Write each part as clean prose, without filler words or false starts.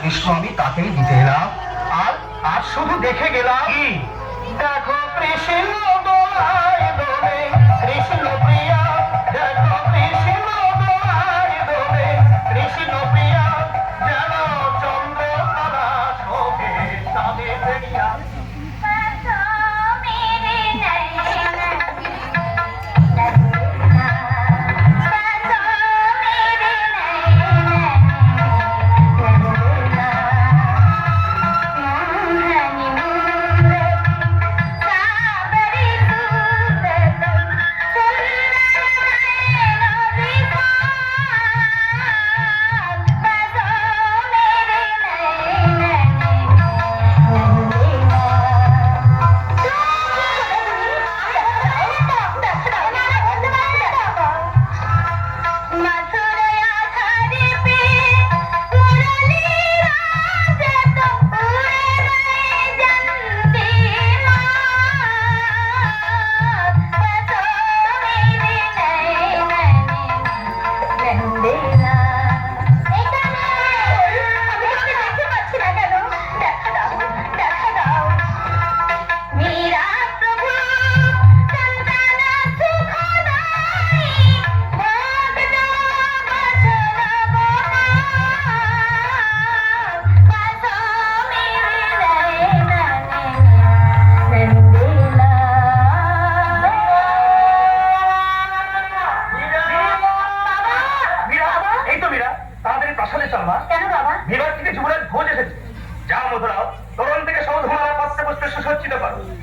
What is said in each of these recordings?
কৃষ্ণ আমি তাকেই দিতে এলাম। আর আর শুধু দেখে গেলাম কি, দেখো কৃষ্ণ দোলায় দোলে, কৃষ্ণ প্রিয়া, দেখো কৃষ্ণ দোলায় দোলে, কৃষ্ণ প্রিয়া, যেন চন্দ্রকলা শোভে চাঁদে প্রিয়া।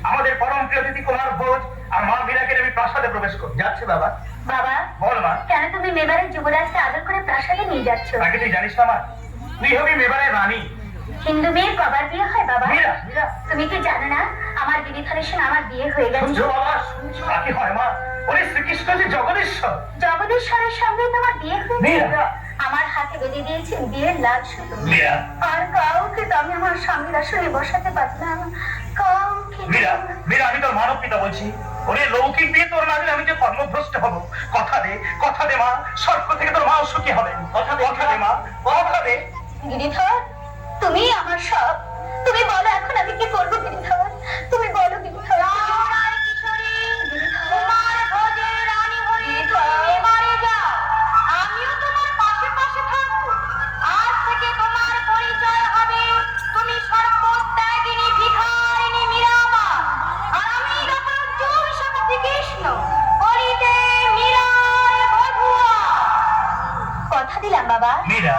আমাদের পরম প্রিয় অতিথি কুমার ভোজ আর মা মীরাকে আমি প্রাসাদে প্রবেশ করি। যাচ্ছে বাবা। বাবা বল মা, কেন তুমি মেবারের যুবরাজকে আদর করে প্রাসাদে নিয়ে যাচ্ছ? তাকে তুই জানিস না মা, তুই হবি মেবারের রানী। হিন্দু মেয়ের কবার বিয়ে হয় বাবা? মীরা, মীরা, তুমি কি জানো না আমার বিবিধানের সঙ্গে আমার বিয়ে হয়ে গেছে? শুনছো বাবা, শুনছো? তা কি হয় মা? ওরে শ্রীকৃষ্ণ যে জগদীশ্বর, জগদীশ্বরের সঙ্গে তোমার বিয়ে হয়েছে। মীরা, আমার হাতে বেঁধে দিয়েছেন বিয়ের লাল সুতো। মীরা, আর কাউকে তো আমি আমার স্বামীর আসলে বসাতে পারলাম না। কাউকে মীরা, মীরা, আমি তোর মানব পিতা বলছি। ওরে লৌকিক বিয়ে তোর না দিলে আমি যে কর্মভ্রষ্ট হব। কথা দে মা, স্বর্গ থেকে তোর মা সুখী হবে। কথা দে মা, কথা দে। গিরিধর, তুমি আমার সব। তুমি বলো এখন আমি কি করবো গিরিধর? তুমি বলো গিরিধর। আমিও তোমার পাশে পাশে থাকবো। আজ থেকে তোমার পরিচয় হবে তুমি সর্বত্যাগিনী ভিখারিণী মীরামা। আর আমি রতনচুর শক্তি কৃষ্ণ, বলিতে মীরার বধূয়া। কথা দিলাম বাবা। মীরা,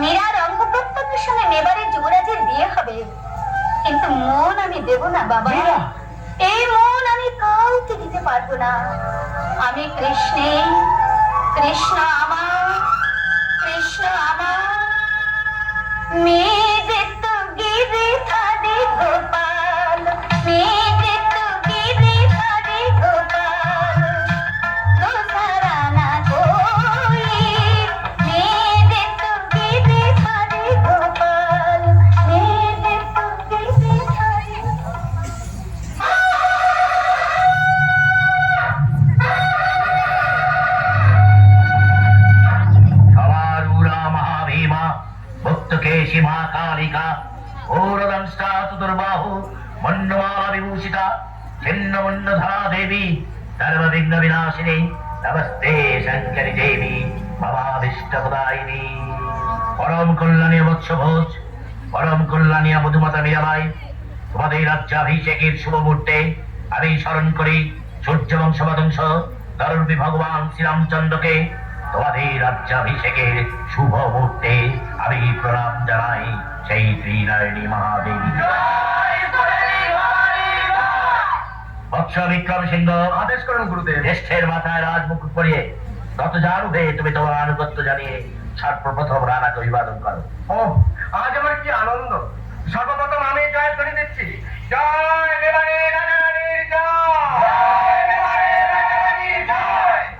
মীরার অঙ্গ প্রত্যঙ্গের সঙ্গে মেবারের যুবরাজের বিয়ে হবে, কিন্তু মন আমি দেব না বাবা। মীরা, এই মন আমি কাউকে দিতে পারবো না। আমি কৃষ্ণে, কৃষ্ণ আমার, কৃষ্ণ আমার। মেয়ে তো গিরিধারী গোপাল, মেয়ে তো গিরিধারী গোপাল, দোসারা না কোই। মেয়ে তো গিরিধারী গোপাল, মেয়ে তো গিরিধারী। সবার উড়া মহাভীমা, ভক্তকেশী মা কালিকা, ঘোরদংষ্টা চতুর্বাহু, মন্ডমালা বিভূষিতা, ছিন্নমন্ডধরা দেবী, সর্ববিঘ্ন বিনাশিনী, নমস্তে শঙ্করী দেবী, মমাভীষ্টপ্রদায়িনী। পরম কল্যাণী বৎস ভোজ, পরম কল্যাণী মধুমাতা মীরাবাই, তোমাদের রাজ্যাভিষেকের শুভ মুহূর্তে আমি স্মরণ করি সূর্য বংশবংশ দরবি ভগবান শ্রীরামচন্দ্রকে। তোমাদের রাজ্যাভিষেকের শুভ মুহূর্তে আমি প্রণাম জানাই সেই ত্রিনয়নী মহাদেবী। বৎস বিক্রম সিংহ, আদেশ করুন গুরুদেব। জ্যেষ্ঠের মাথায় রাজমুকুট পরিয়ে রথজারূঢ়ে তুমি তোমার আনুগত্য জানিয়ে সর্বপ্রথম রানাকে অভিবাদন করো। ও, আজ আমার কি আনন্দ! সর্বপ্রথম আমি জয় করে দিচ্ছি। জয় মেবারে রানীর জয়।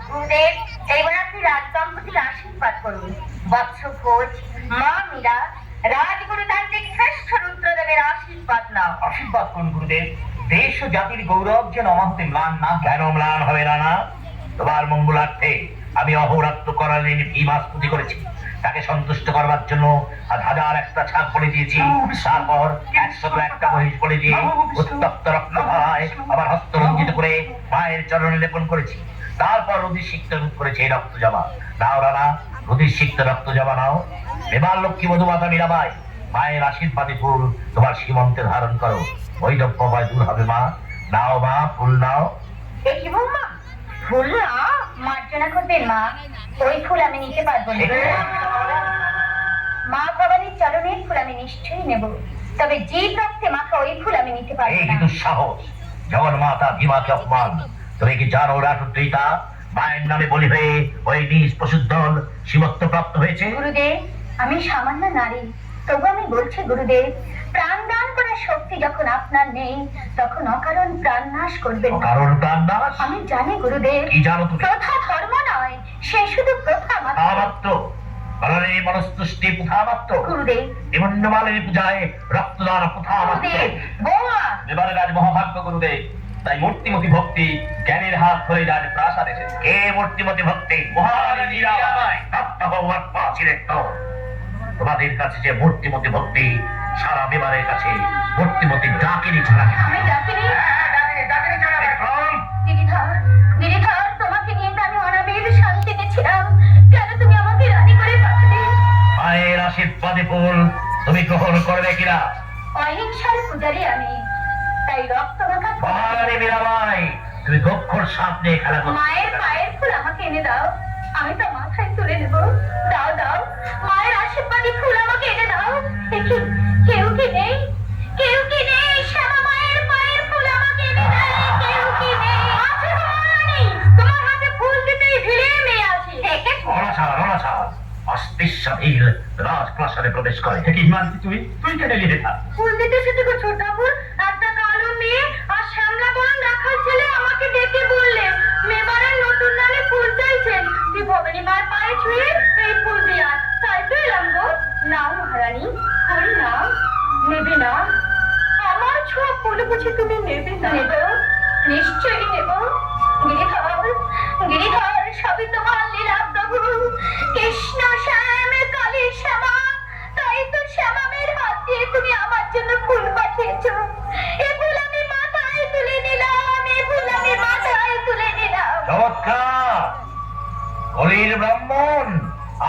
গুরুদেব, এইবার আপনি রাজদম্পতির আশীর্বাদ করুন। বৎস ভোজ, মা মীরা, রাজগুরুতান্ত্রিক শ্রেষ্ঠ রুদ্রদেবের আশীর্বাদ নাও। আশীর্বাদ করুন গুরুদেব। দেশ ও জাতির গৌরব যেন অমান্তে ম্লান না। কেন ম্লান হবে রানা? তোমার মঙ্গলার্থে আমি অহোরাত্র করালীন ভীমা স্তুতি করেছি। তাকে সন্তুষ্ট করবার জন্য আজ হাজার একটা ছাগ বলে দিয়েছি, তারপর 101টা মহিষ বলে দিয়ে উত্তপ্ত রক্ত ধারায় আমার হস্ত রঞ্জিত করে মায়ের চরণে লেপন করেছি। তারপর রুধির সিক্ত করেছে এই রক্ত জমা। নাও রানা, রুধির সিক্ত রক্ত জমা নাও। এবার লক্ষ্মী মধুমাতা মীরাবাই, মায়ের আশীর্বাদী ফুল তোমার সীমন্তে ধারণ করো, বৈধব্য ভয় দূর হবে মা। নাও মা, ফুল নাও। দেখি বৌমা, ফুল না মার্জনা করবেন মা, ওই ফুল আমি নিতে পারবো না। মা ভবানীর চরণের ফুল আমি নিশ্চয়ই নেব, তবে জীব রক্তে মাখা ওই ফুল আমি নিতে পারবো এই না। কিন্তু সাহস, জগন মাতা ভীমাকে অপমান। তুমি কি জানো রাসুদ্রিতা মায়ের নামে বলি হয়ে ওই নিজ পশুর দল সীমত্ব প্রাপ্ত হয়েছে? গুরুদেব, আমি সামান্য নারী, তবু আমি বলছি গুরুদেব, প্রাণ দান করার শক্তি যখন আপনার নেই, তখন অকারণ প্রাণ নাশ করবেন না। কারণ প্রাণ নাশ? আমি জানি গুরুদেব, কি জানো তুমি? প্রথা ধর্ম নয়, সে শুধু প্রথা মাত্র। মাত্র বলনে মনস্তুষ্টি প্রথা মাত্র। গুরুদেব, নিমন্নমালের পূজায় রক্তদান প্রথা মাত্র। গুরুদেব, বৌমা, এবারে রাজ মহাভাগ্য গুরুদেব, তাই মূর্তিমতি ভক্তি জ্ঞানের হাত ধরে রাজ প্রাসাদ এসেছে। কে মূর্তিমতি ভক্তি? মহারানী মীরাবাই। আত্মা ছিলেন তো। তোমাদের কাছে যে মূর্তিমতি ভক্তি, সারা বিবারের কাছে মূর্তিমতি ডাকিনি ছাড়া। আমি ডাকিনি। ডাকিনি ছাড়া গিরিধর, গিরিধর, তোমাকে নিয়ে তো আমি অনাবিল শান্তিতে ছিলাম, কেন তুমি আমাকে রানী করে পাঠালে? মায়ের আশীর্বাদে ফুল তুমি গ্রহণ করবে কিনা? অহিংসার পূজারি আমি, তাই রক্ত মাখা ফুল। মহারানী মীরাবাই, তুমি গক্ষর সাপ নিয়ে খেলা করো। মায়ের পায়ের ফুল আমাকে এনে দাও, আমি তো মাথায় তুলে নেব। দাও দাও, মায়ের আশীর্বাদী ফুল আমাকে এনে দাও। দেখি কেউ কি নেই, কেউ কি নেই? শ্যামা মায়ের পায়ের ফুল আমাকে এনে দাও। কেউ কি নেই? আছে গো মহারানী, তোমার হাতে ফুল দিতেই ভিড়ে মেয়ে আছে। দেখেছো? অনাছাড় অস্তিস্বাধীন রাজপ্রাসাদে প্রবেশ করে। কি মানছি তুই কেন লিখে থাক? ফুল দিতে এসেছে গো ছোট ঠাকুর, একটা কালো মেয়ে আর শ্যামলা বরণ রাখার ছেলে আমাকে ডেকে বললে মেবারের নতুন নালে ফুল চাইছেন, তুই ভবানী মায়ের পায়ে ছুঁয়ে এই ফুল দিয়ে আয়। তাই তো এলাম গো। নাও মহারানী, ফুল নাও। নেবে না? আমার ছোঁয়া ফুল বুঝি তুমি নেবে না? নেব, নিশ্চয়ই নেব। গিরিধর, গিরিধর, সবই তোমার লীলা প্রভু। কৃষ্ণ শ্যাম কালী শ্যামা, তাই তো শ্যামামের হাত দিয়ে তুমি আমার জন্য ফুল পাঠিয়েছো। এ ফুল আমি মাথায় তুলে নিলাম, এ ফুল আমি মাথায় তুলে নিলাম। চমৎকার! কলির ব্রাহ্মণ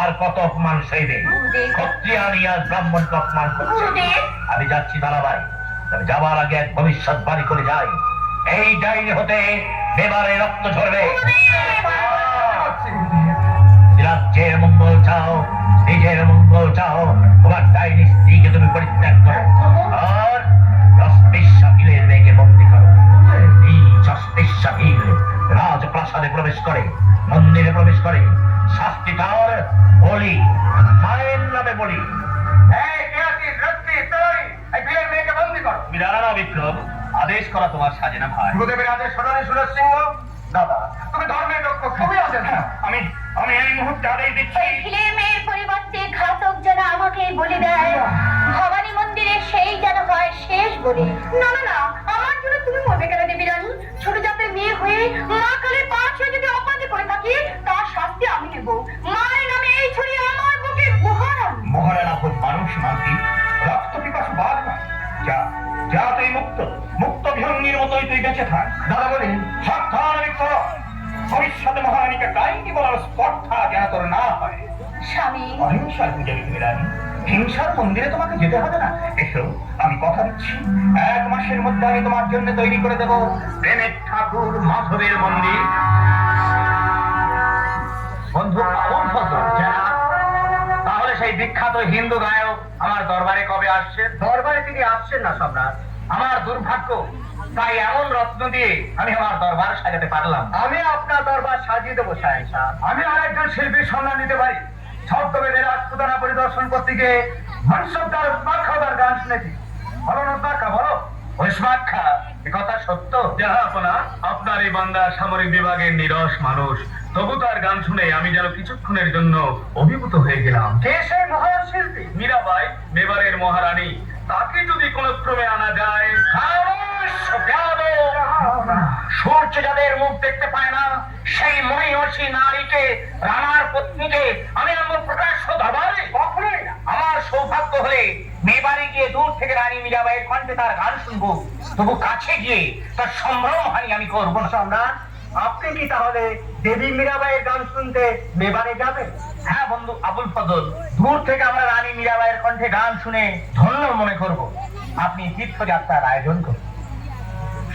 আর কত অপমান সইবে? গুরুদেব, ক্ষত্রিয়ানি আজ ব্রাহ্মণকে অপমান করছে। গুরুদেব, আমি যাচ্ছি দালাভাই, তবে যাবার আগে এক ভবিষ্যৎবাণী করে যাই। এই ডাইনি হতে এবারে রক্ত ঝরবে। রাজ্যের মঙ্গল চাও, নিজের মঙ্গল চাও, তোমার ডাইনি স্ত্রীকে তুমি পরিত্যাগ করো আর জস্টিসাহিলের মেয়েকে বন্দী করো। এই জস্টিসাহিল রাজপ্রাসাদে প্রবেশ করে, মন্দিরে প্রবেশ করে, শাস্তি তার বলি, মায়ের নামে বলি। বিক্রম, আদেশ করা তোমার সাজে না ভাই। গুরুদেবের আদেশ শোনানি সুরজ সিংহ। দাদা, তুমি ধর্মের রক্ষক, তুমি আছেন। আমি আমি এই মুহূর্তে আদেশ দিচ্ছি। ছেলের মেয়ের পরিবর্তে ঘাতক যেন আমাকে বলি দেয়, ভবানী মন্দিরে সেই যেন হয় শেষ বলি। না না না, আমার জন্য তুমি মরবে কেন দেবী রানী? ছোট জাতের মেয়ে হয়ে মা কালের পা ছুঁয়ে যদি অপরাধী করে থাকি, তার শাস্তি আমি নেব। মায়ের নামে এই ছুরি আমার বুকে মহারান। মহারানা খুব মানুষ মানতি, রক্ত পিপাসু বাদ নয়। যা যা, তুই মুক্ত, মুক্ত বিহঙ্গির মতোই তুই বেঁচে থাক। দাদা বলি, সাবধান বিক্রম, ভবিষ্যতে মহারানীকে ডাইনি বলার স্পর্ধা যেন তোর না হয়। স্বামী, অহিংসার পূজারী তুমি রানী, হিংসার মন্দিরে তোমাকে যেতে হবে না। এসো, আমি কথা দিচ্ছি, 1 মাসের মধ্যে আমি তোমার জন্য তৈরি করে দেব প্রেমের ঠাকুর মাধবের মন্দির। বন্ধু পাবন ফসল যারা, তাহলে সেই বিখ্যাত হিন্দু গায়ক আমার দরবারে কবে আসছে? দরবারে তিনি আসছেন না সম্রাট, আমার দুর্ভাগ্য। তাই এমন রত্ন দিয়ে আমি আমার দরবার সাজাতে পারলাম। আমি আপনার দরবার সাজিয়ে দেবো সাহেব। আমি আরেকজন শিল্পীর সন্ধান নিতে পারি। ছদ্মবেদের রাজপুতানা পরিদর্শন করতে গিয়ে মনসবদার উস্মাখাদার গান শুনেছি। বলো উস্মাখা, বলো। উস্মাখা, এ কথা সত্য? জাহাপনা, আপনার এই বান্দা সামরিক বিভাগের নিরস মানুষ, তবু তার গান শুনে আমি যেন কিছুক্ষণের জন্য অভিভূত হয়ে গেলাম। কে সেই মহান শিল্পী? মীরাবাই, মেবারের মহারানী। তাকে যদি কোন ক্রমে আনা যায়। খামোশ! সূর্য যাদের মুখ দেখতে পায় না সেই মহিষী নারীকে, রানার পত্নীকে আমি আমার প্রকাশ্য দরবারে কখনোই না। আমার সৌভাগ্য হলে মেবারে গিয়ে দূর থেকে রানী মীরাবাইয়ের কণ্ঠে তার গান শুনবো, তবু কাছে গিয়ে তার সম্ভ্রম হানি আমি করবো না। সম্রাট, আপনি কি তাহলে দেবী মীরাবাইয়ের গান শুনতে মেবারে যাবেন? হ্যাঁ বন্ধু আবুল ফজল, দূর থেকে আমরা রানী মীরাবাইয়ের কণ্ঠে গান শুনে ধন্য মনে করব। আপনি তীর্থযাত্রার আয়োজন করুন।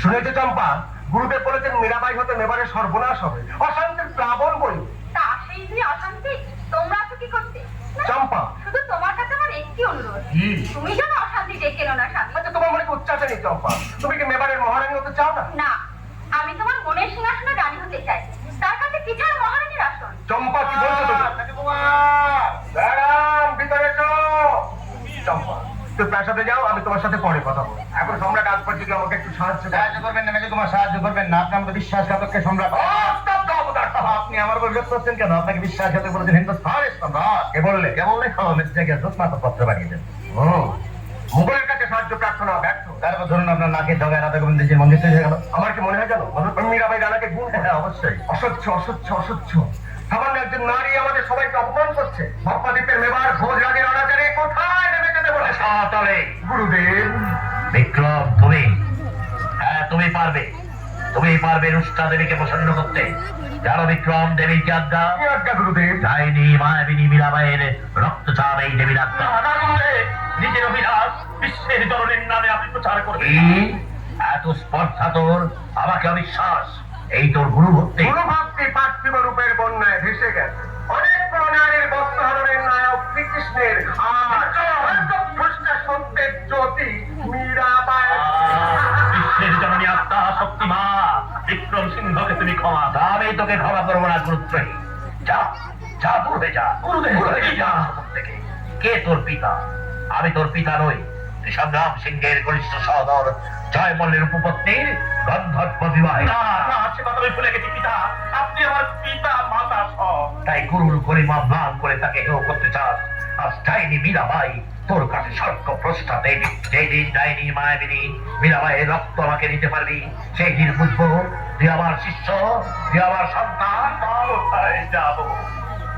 শুনেছো চম্পা, গুরুদেব বলেছেন মীরাবাই হতে মেবারে সর্বনাশ হবে, অশান্তির প্লাবন বই। তা সেই যে অশান্তি, তোমরা তো কি করতে? চম্পা, শুধু তোমার কাছে আমার একটি অনুরোধ, তুমি যেন অশান্তি ডেকে এনো না স্বামী। আচ্ছা তোমার মনে উচ্চাসা নেই চম্পা, তুমি কি মেবারের মহারানী হতে চাও না? না, আমি তোমার মনের সিংহাসনে রানী হতে চাই, তার কাছে পিছার মহারানীর আসন। চম্পা, কি বলছো তুমি? ম্যাডাম ভিতরে এসো। চম্পা, তুই প্রাসাদে যাও, আমি তোমার সাথে পরে কথা বলবো। এখন সম্রাট আকবর যদি আমাকে একটু সাহায্য করবেন না, নাকি তোমার সাহায্য করবেন না? আপনি আমাকে বিশ্বাসঘাতককে সম্রাট। আপনি আমার উপর বিরক্ত হচ্ছেন কেন? আপনাকে বিশ্বাসঘাতক বলেছেন হিন্দুস্তানের সম্রাট। কে বললে? পত্র পাঠিয়ে দেন। মুঘলের কাছে সাহায্য প্রার্থনা ব্যর্থ, তারপর ধরুন আপনার নাকে জগায় রাধা গোবিন্দের মন্দির তৈরি হয়ে গেল। আমার কি মনে হয় জানো, মীরাবাই রানাকে গুণ। হ্যাঁ অবশ্যই। অসহ্য অসহ্য অসহ্য। সামান্য একজন নারী আমাদের সবাইকে অপমান করছে। ভক্তাদিত্যের মেবার ভোজ রাজের অনাচারে কোথায় নেমে যেতে বলে? তলে। গুরুদেব। বিক্রম, তুমি পারবে, তুমি পারবে রুষ্টা দেবীকে প্রসন্ন করতে। জানো বিক্রম, দেবীর কি আজ্ঞা? গুরুদেব? ডাইনি মায়াবিনী মীরাবাইয়ের রক্তচাপ এই দেবীর আজ্ঞা। নিজের অভিলাষ বিশ্বের জননীর নামে আপনি প্রচার করবেন। এত স্পর্ধা তোর, আমাকে অবিশ্বাস। এই তোর গুরু ভক্তি। গুরু ভক্তি পার্থিব রূপের বন্যায় ভেসে গেছে। অনেক নারীর বস্ত্রহরণের নায়ক শ্রীকৃষ্ণের আর সত্যের জ্যোতি মীরাবাই। বিশ্বের জননী আত্মা শক্তি মা বিক্রম সিংহকে তুমি ক্ষমা দাও। আমি তোকে ক্ষমা করবো না গুরুত্রহী। যা যা পূর্বে যা, যা থেকে। কে তোর পিতা? আমি তোর পিতা নই, তুই সংগ্রাম সিংহের ঘনিষ্ঠ সহদর জয় মল্লের উপপত্নীর গন্ধর্ব বিবাহিতা। সে কথা আমি ভুলে গেছি পিতা, আপনি আমার পিতা মাতা সব। তাই গুরুর গরিমা ম্লান করে তাকে হেয় করতে চাস। আজ ডাইনি মীরাবাই তোর কাছে স্বর্গ প্রষ্ঠা দেবী। যেই দিন ডাইনি মায়াবিনী মীরাবাইয়ের রক্ত আমাকে নিতে পারবি, সেই দিন বুঝবো তুই আমার শিষ্য, তুই আমার সন্তান। কোথায় যাব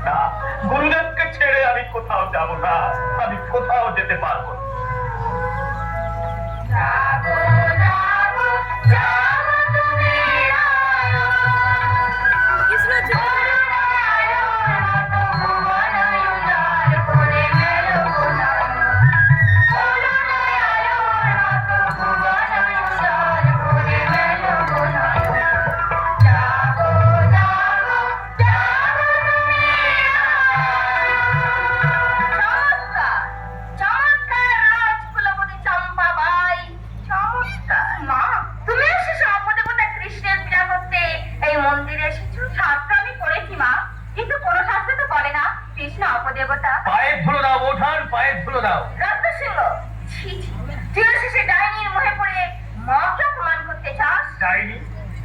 না, গুরুদেবকে ছেড়ে আমি কোথাও যাব না, আমি কোথাও যেতে পারবো না।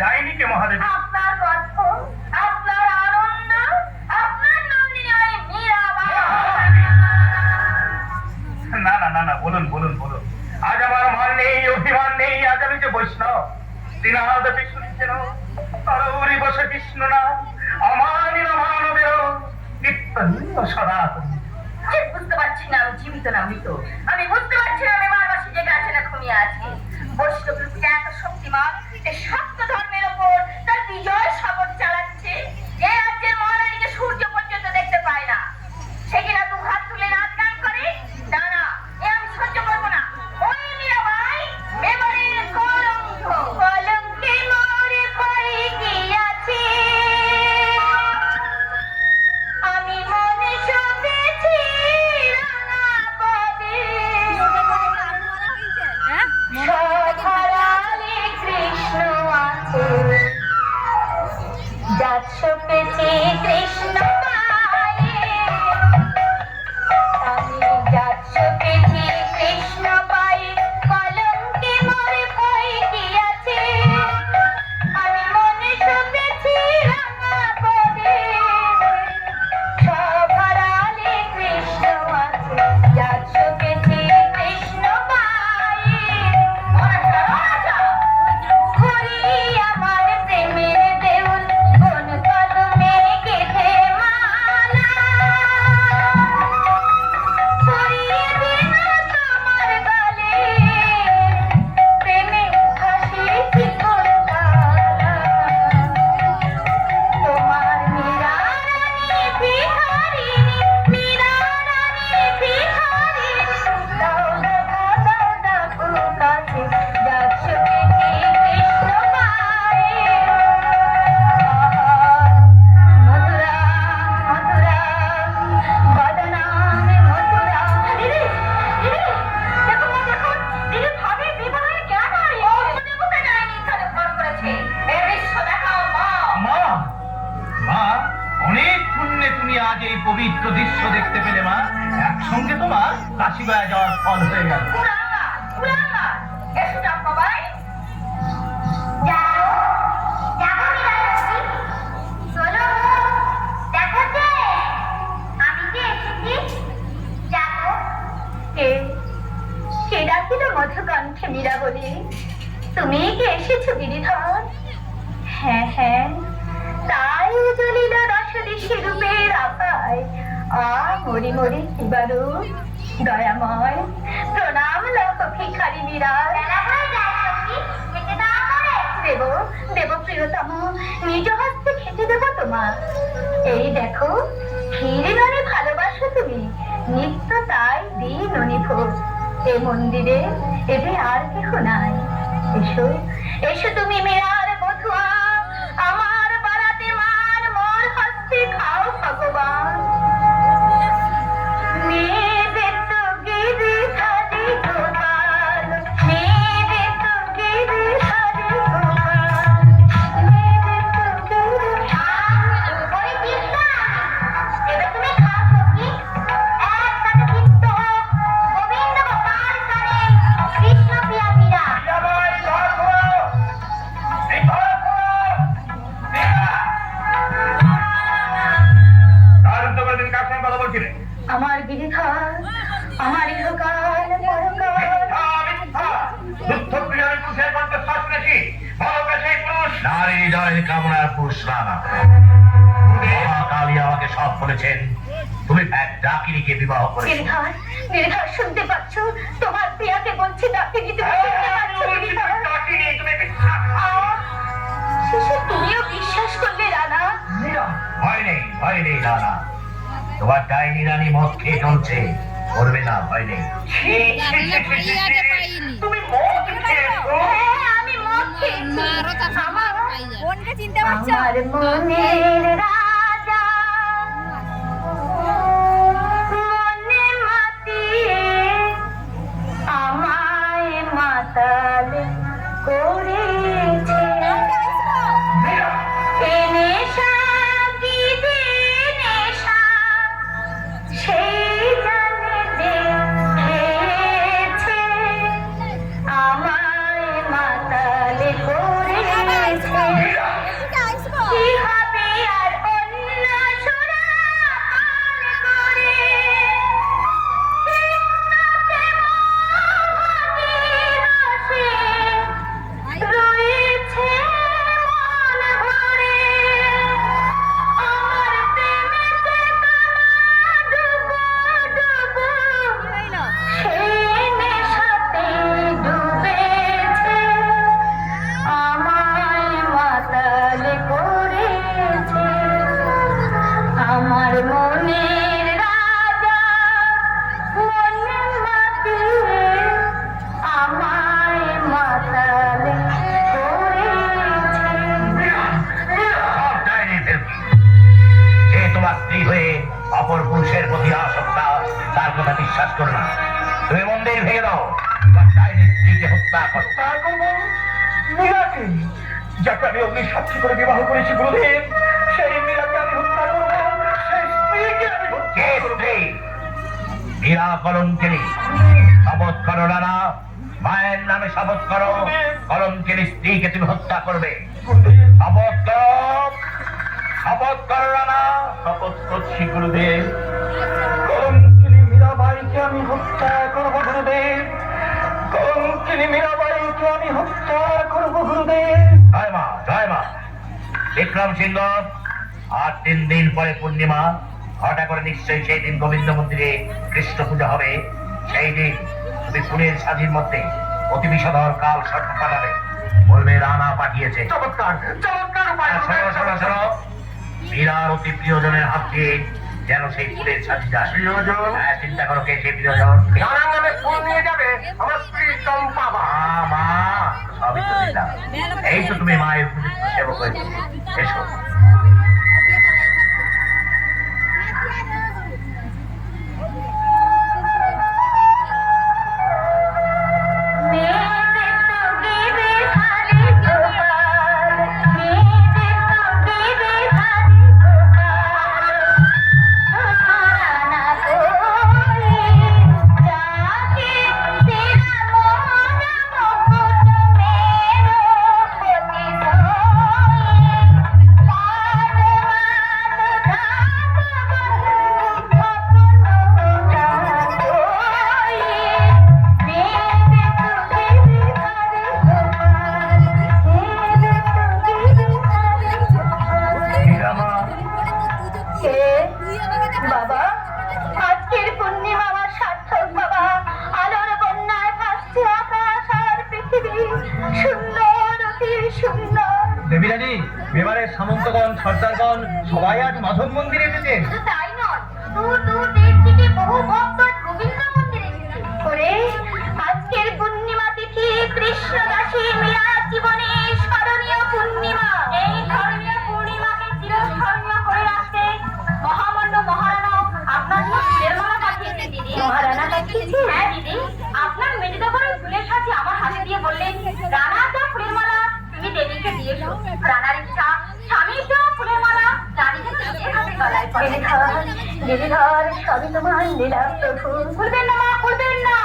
ডাইনিকে মহাদেব আপনার গর্ব, আপনার আনন্দ, আপনার নন্দিনী ওই মীরাবাই। না না না না, বলুন বলুন বলুন। আজ আমার মান নেই, অভিমান নেই। আজ আমি যে বৈষ্ণব, শ্রীনাথ শুনছেন তরুরি বসে কৃষ্ণ না অমানিল মানবের নিত্য সনাতন। বুঝতে পারছি না আমি জীবিত না মৃত। আমি বুঝতে পারছি না আমার বাসী জেগে আছে না ঘুমিয়ে আছে। বৈষ্ণব রূপে এত শক্তিমান সত্য ধর্মের ওপর তার বিজয় সাগর চালাচ্ছে। যে রাজ্যের মহারানীকে সূর্য পর্যন্ত দেখতে পায় না, সে কিনা দু হাত তুলে নাচ গান করে। না না, এ আমি সহ্য করবো না। ওই মীরাবাই মেবারের কলঙ্ক, কলঙ্কে মোরে ভয়ে গিয়াছে। আমি মনে সপেছি রাঙা পদে সধারালে কৃষ্ণ আছে। যাচ্ছ পেছে কৃষ্ণ পায়ে হয়ে গেল। উড়ালা, এসো চম্পাবাই। যাও, যাবো বিলাসী। চলো, দেখো যে, আমি যে এসেছি। যাবো। কে ডাকিল মধুকণ্ঠে মীরা বলে? তুমি কি এসেছো গিরিধর? হ্যাঁ হ্যাঁ, তাই জ্বলিল রসদেশে রূপের আপায়। মরি মরি শিবারু দয়াময়, প্রণাম লোক ভিখারি মীরা। দেব দেব প্রিয়তম, নিজ হস্তে খেতে দেবো তোমার। এই দেখো, ক্ষীর ননি ভালোবাসো তুমি, নিত্য তাই দিই ননি ভোগ। এ মন্দিরে এতে আর কেহ নাই। এসো এসো তুমি মীরার বধুয়া, আমার বাড়াতে মান মোর হস্তে খাও ভগবান। মেঘে তো গিরিধারী গোপাল, মেঘে তো গিরিধারী গোপাল, মেঘে তো ওরে বিদ্যা, এবার তুমি খাও সখী। একসাথে চিত্ত হোক, গোবিন্দ গোপাল কানে, কৃষ্ণ প্রিয়া মীরা। মীরাবাই, ঘর খোলো। এই ঘর খোলো। মীরা! কাল তো বলদিন কার সঙ্গে কথা বলছিলে? আমার গিরিধর, আমার ইহকাল পরকাল। নারী হৃদয়ের কামনার পুরুষ রানা। মহাকালী আমাকে সব বলেছেন, তুমি এক ডাকিনীকে বিবাহ করেছো। গিরিধর, গিরিধর শুনতে পাচ্ছ? তোমার প্রিয়াকে বলছি ডাকিনি, তুমি শুনতে পাচ্ছ গিরিধর? শেষে তুমিও বিশ্বাস করলে রানা? ভয় নেই রানা, তোমার ডাইনি রানী মদ খেয়ে চলছে, করবে না, ভয় নেই। তুমি মদ খেয়েছো? হ্যাঁ, আমি মদ খেয়েছি। বোনকে চিনতে পারছো? আমার মনের রাজা মনে মাতিয়ে আমায় মাতাল করেছে। এ নেশা কি যে নেশা, সেই জানে যে খেয়েছে, আমায় মাতাল করেছে। কি হবে আর অন্য সুরা পান করে, কৃষ্ণকে মোহনী রসে রয়েছে মন ভরে। আমার প্রেমে চেতনা ডুবো ডুবো, সেই নেশাতে ডুবেছে, আমায় মাতাল করেছে। আমার মনের রাজা মনে মাতিয়ে আমায় মাতাল করেছে। সব ডাইনি ফেলকি। যে তোমার স্ত্রী হয়ে অপর পুরুষের প্রতি আসক্ত, তার কথা বিশ্বাস করো না। তুমি মন্দির ভেঙে দাও, তোমার ডাইনি স্ত্রীকে হত্যা করো। মীরাকে, যাকে আমি অগ্নি সাক্ষী করে বিবাহ করেছি গুরুদেব, সেই মীরাকে আমি হত্যা করবো, সেই স্ত্রীকে আমি হত্যা করবো। মীরা কলঙ্কিনী, শপথ করো রানা, মায়ের নামে শপথ করো, কলঙ্কিনী স্ত্রীকে তুমি হত্যা করবে। শপথ করো, শপথ করো রানা। শপথ করছি গুরুদেব, কলঙ্কিনী মীরাবাইকে আমি হত্যা করবো গুরুদেব, কলঙ্কিনী মীরাবাইকে আমি হত্যা করবো গুরুদেব। জয় মা, জয় মা। বিক্রম সিংহ, আর 3 দিন পরে পূর্ণিমা, ঘটা করে নিশ্চয়ই সেই দিন গোবিন্দ মন্দিরে কৃষ্ণ পূজা হবে। সেই দিন তুমি ফুলের সাজির মধ্যে অতি বিষধর কাল সর্প পাঠাবে, বলবে রানা পাঠিয়েছে। চমৎকার, চমৎকার উপায়। শোনো শোনো শোনো, মীরার অতি প্রিয়জনের হাত দিয়ে যেন সেই ফুলের সাজি যায়। প্রিয়জন? হ্যাঁ, চিন্তা করো কে সেই প্রিয়জন। রানার নামে ফুল নিয়ে যাবে আমার স্ত্রী চম্পা। মা, সবই তো দিলাম। এই তো তুমি মায়ের উপযুক্ত সেবক হয়েছে। এসো। রানা দেবী রানী, এবারে সামন্তগণ, সর্দারগণ সবাই আজ মাধব মন্দিরে এসেছেন। শুধু তাই নয়, দূর দূর দেশ থেকে বহু ভক্ত গোবিন্দ মন্দিরে এসেছে। ওরে, আজকের পূর্ণিমা তিথি কৃষ্ণদাসী মীরা জীবনে স্মরণীয় পূর্ণিমা। এই স্মরণীয় পূর্ণিমাকে চিরস্মরণীয় করে রাখতে মহামান্য মহারানা আপনার জন্য ফুলের মালা পাঠিয়েছে দিদি। মহারানা পাঠিয়েছে? হ্যাঁ দিদি, আপনার মেজদা করে ফুলের সাথে আমার হাতে দিয়ে বললেন, রানা যা ফুলের মালা তুমি দেবীকে দিয়েছো। রানার ইচ্ছা স্বামী যা ফুলের মালা রানীকে নিজের হাতে গলায় পরে। দিদিধর সবই তোমার লীলা প্রভু। খুলবেন না মা, খুলবেন না,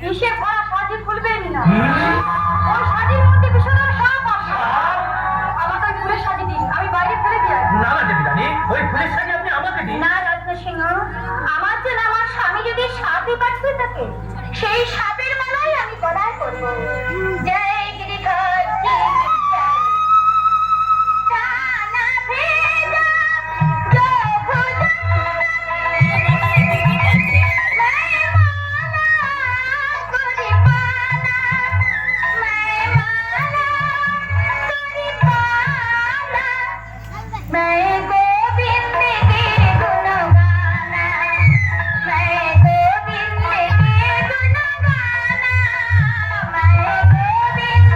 কিসে ভরা সাজি খুলবেন না। ওই সাজির মধ্যে ভীষণ সাপ আছে। আমাকে ওই ফুলের সাজি দিন, আমি বাইরে ফেলে দিয়ে আসবো। না না দেবী রানী, ওই ফুলের সাথে আপনি আমাকে দিন। না রত্নসিংহ, আমার জন্য আমার স্বামী যদি সাপই পাঠিয়ে থাকে, সেই সাপের মালাই আমি গলায় করবো। জয় গিরিধর জয় গিরিধর। কানা ভেজা জগৎ मैं गोविंद के गुण गाना, मैं गोविंद के गुण गाना, मैं गोविंद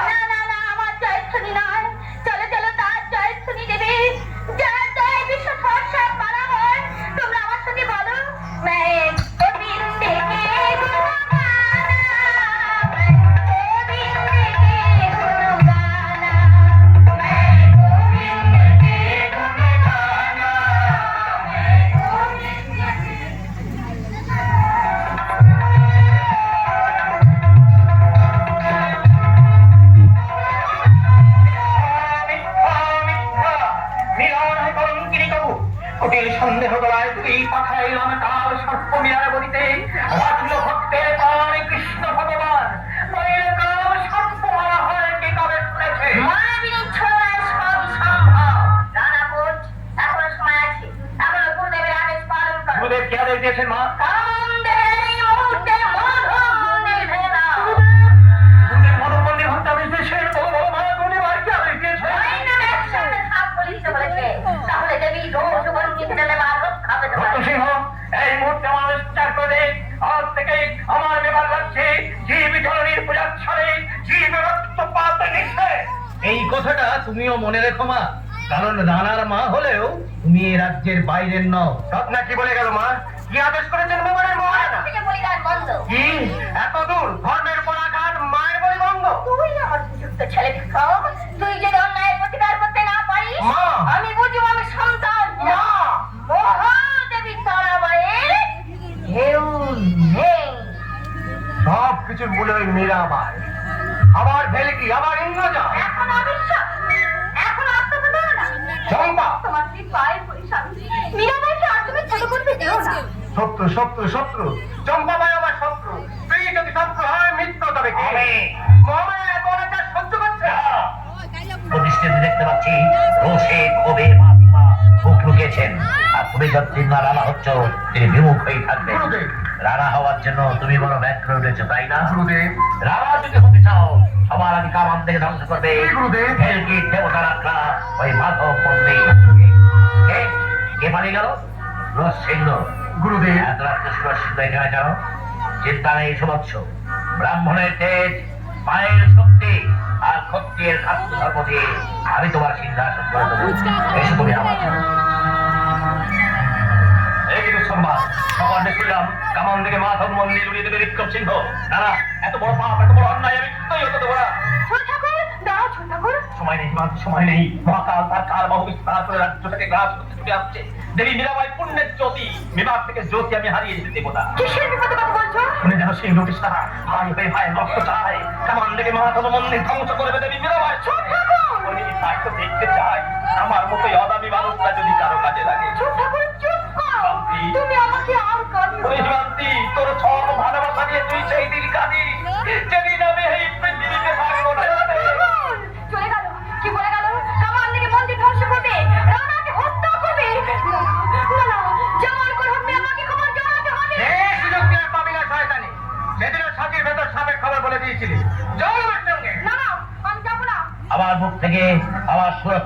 না না না, আমার জয় শুনি নয়। চলো চলো, তার জয় শুনি দেবে। যার জয় বিশ্ব সব মারা হয়, তোমরা আমার সঙ্গে বলো, मैं गोविंद के गुण কুটিল সন্দেহ গলায় তুই পাঠাইলাম কাল সর্প মিলার বলিতে রাজল ভক্তের পারে কৃষ্ণ ভগবান বলিল কাল সর্প মারা হয় কি কবে শুনেছে? মায়াবিনী ছোড়ায় সবই সম্ভব। রানাপুর, এখনো সময় আছে, এখনো গুরুদেবের আদেশ পালন করো। গুরুদেব কি আদেশ দিয়েছেন মা? কামদেবের এই মুহূর্তে মধুমন্দির ভেঙে দাও। গুরুদেব মদন মন্দির হত্যা আদেশ দিয়েছেন। বলো বলো মা, গুরুদেব আর কি আদেশ দিয়েছেন? ওই নামে একসঙ্গে সাপ বলিতে বলেছে, তাহলে দেবী রোজ বন্দিতে দেবে বা রক্ষা পেতে পারে। রত্নসিংহ, এই মুহূর্তে মানুষ বিচার করে আজ থেকে আমার ব্যাপার লাগছে জীব জননীর পূজার ছলে জীব রক্তপাত নিষেধ। এই কথাটা তুমিও মনে রেখো মা, কারণ রানার মা হলেও তুমি এই রাজ্যের বাইরের নও। রত্না কি বলে গেল মা? কি আদেশ করেছেন বাবারের মহারানা? থেকে বলিদান বন্ধ। কি এত দূর ধর্মের পরাঘাত, মায়ের বলি বন্ধ? তুই আমার উপযুক্ত ছেলে বিক্রম, তুই যদি অন্যায়ের প্রতিকার করতে না পারিস, মা! আমি বুঝবো আমি সন্তান না। মহাদেবী তারাবাইয়ের ঢেউ নেই। সব কিছুর মূলে ওই মীরাবাই, আবার ভেলকি, আবার ইন্দ্রজা, এখন অবিশ্বাস, এখন আত্মপ্রতারণা। চম্পা। তোমার শ্রী পায়ে পড়ি স্বামী, মীরাবাইকে আর তুমি ছোট করতে দিও না। শত্রু শত্রু শত্রু, চম্পাবাই আমার শত্রু। তুই যদি শত্রু হয় মিত্র তবে কি? মহামায়া এত অনাচার সহ্য করছে না। প্রতিষ্ঠিত দেখতে পাচ্ছি রোষে ক্ষোভে মাসিমা মুখ লুকিয়েছেন, আর তুমি যতদিন না রানা হচ্ছ তিনি বিমুখ হয়ে থাকবেন। গুরুদেব। রানা হওয়ার জন্য তুমি বড় ব্যাঘ্র উঠেছো, তাই না? গুরুদেব। রানা যদি হতে চাও সবার আগে কামান থেকে ধ্বংস করবে গুরুদেব। ভেলকি দেবতা রাখা ওই মাধব মন্দির। কে পালিয়ে গেল? রস সিংহ। গুরুদেব। এত রাত্রে সুরজ সিংহ এখানে কেন? চিন্তা নেই শুভচ্ছ, ব্রাহ্মণের তেজ, মায়ের শক্তি আর ক্ষত্রিয়ের খাদ্য ধর্ম দিয়ে আমি তোমার সিংহাসন করে দেবো। এসে তুমি আমার এই কিন্তু সংবাদ সকাল দেখলাম কামান থেকে মাধব মন্দির উড়িয়ে দেবে বিক্রম সিংহ। দাদা, এত বড় পাপ, এত বড় অন্যায় আমি সত্যই হতে দেবো না। ছোট ঠাকুর, দাঁড়াও ছোট ঠাকুর। সময় নেই মা, সময় নেই। মহাকাল তার কাল বহু বিস্তার করে রাজ্যটাকে গ্রাস করতে ছুটে আসছে। দেবী মীরাবাই পুণ্যের জ্যোতি, বিভাগ থেকে জ্যোতি আমি হারিয়ে দিতে দেবো না। কিসের বিপদে কথা বলছো? শুনে যেন সেই লোকেশ তারা ভাই হয়ে ভাই রক্ত চায়, কামান থেকে মাধব মন্দির ধ্বংস করবে দেবী মীরাবাই। ছোট ঠাকুর, আমি তাই তো দেখতে চাই আমার মতো অদামি মানুষরা যদি কারো কাজে লাগে। ছোট ঠাকুর চুপ করো, তুমি আমাকে আর কাঁদিও ওই না। শান্তি, তোর সব ভালোবাসা দিয়ে তুই সেই দিন কাঁদি যেদিন আমি এই পৃথিবীতে থাকবো না। ঠাকুর, চলে গেল, কি বলে গেল? কামান থেকে মন্দির ধ্বংস করবে, রানাকে হত্যা করবে। না না, যেমন করে হোক আমাকে খবর জানাতে হবে। এই সুযোগ তুই আর পাবি না শয়তানি।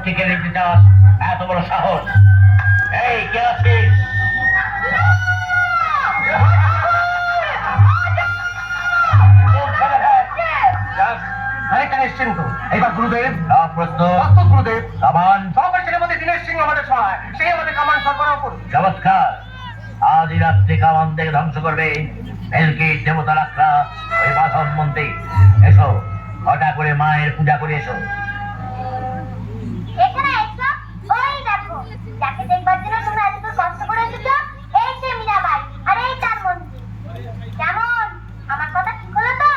শক্তিকে নিতে চাস? এত বড় সাহস! এই কে আছিস? নিশ্চিন্ত এবার গুরুদেব প্রস্তুত গুরুদেব কামান। সবার মধ্যে দিনের সিংহ আমাদের সহায়, সেই আমাদের কামান সরবরাহ করুন। চমৎকার! আজই রাত্রে কামান থেকে ধ্বংস করবে ভেলকি দেবতা রাখরা ওই মাধব মন্ত্রী। এসো, ঘটা করে মায়ের পূজা করে এসো। এখানে এসো, ওই দেখো, যাকে দেখবার জন্য তোমরা এতদূর কষ্ট করে এসেছো, এই সে মীরাবাই, আর এই তার মন্ত্রী। কেমন? আমার কথা ঠিক হলো তো?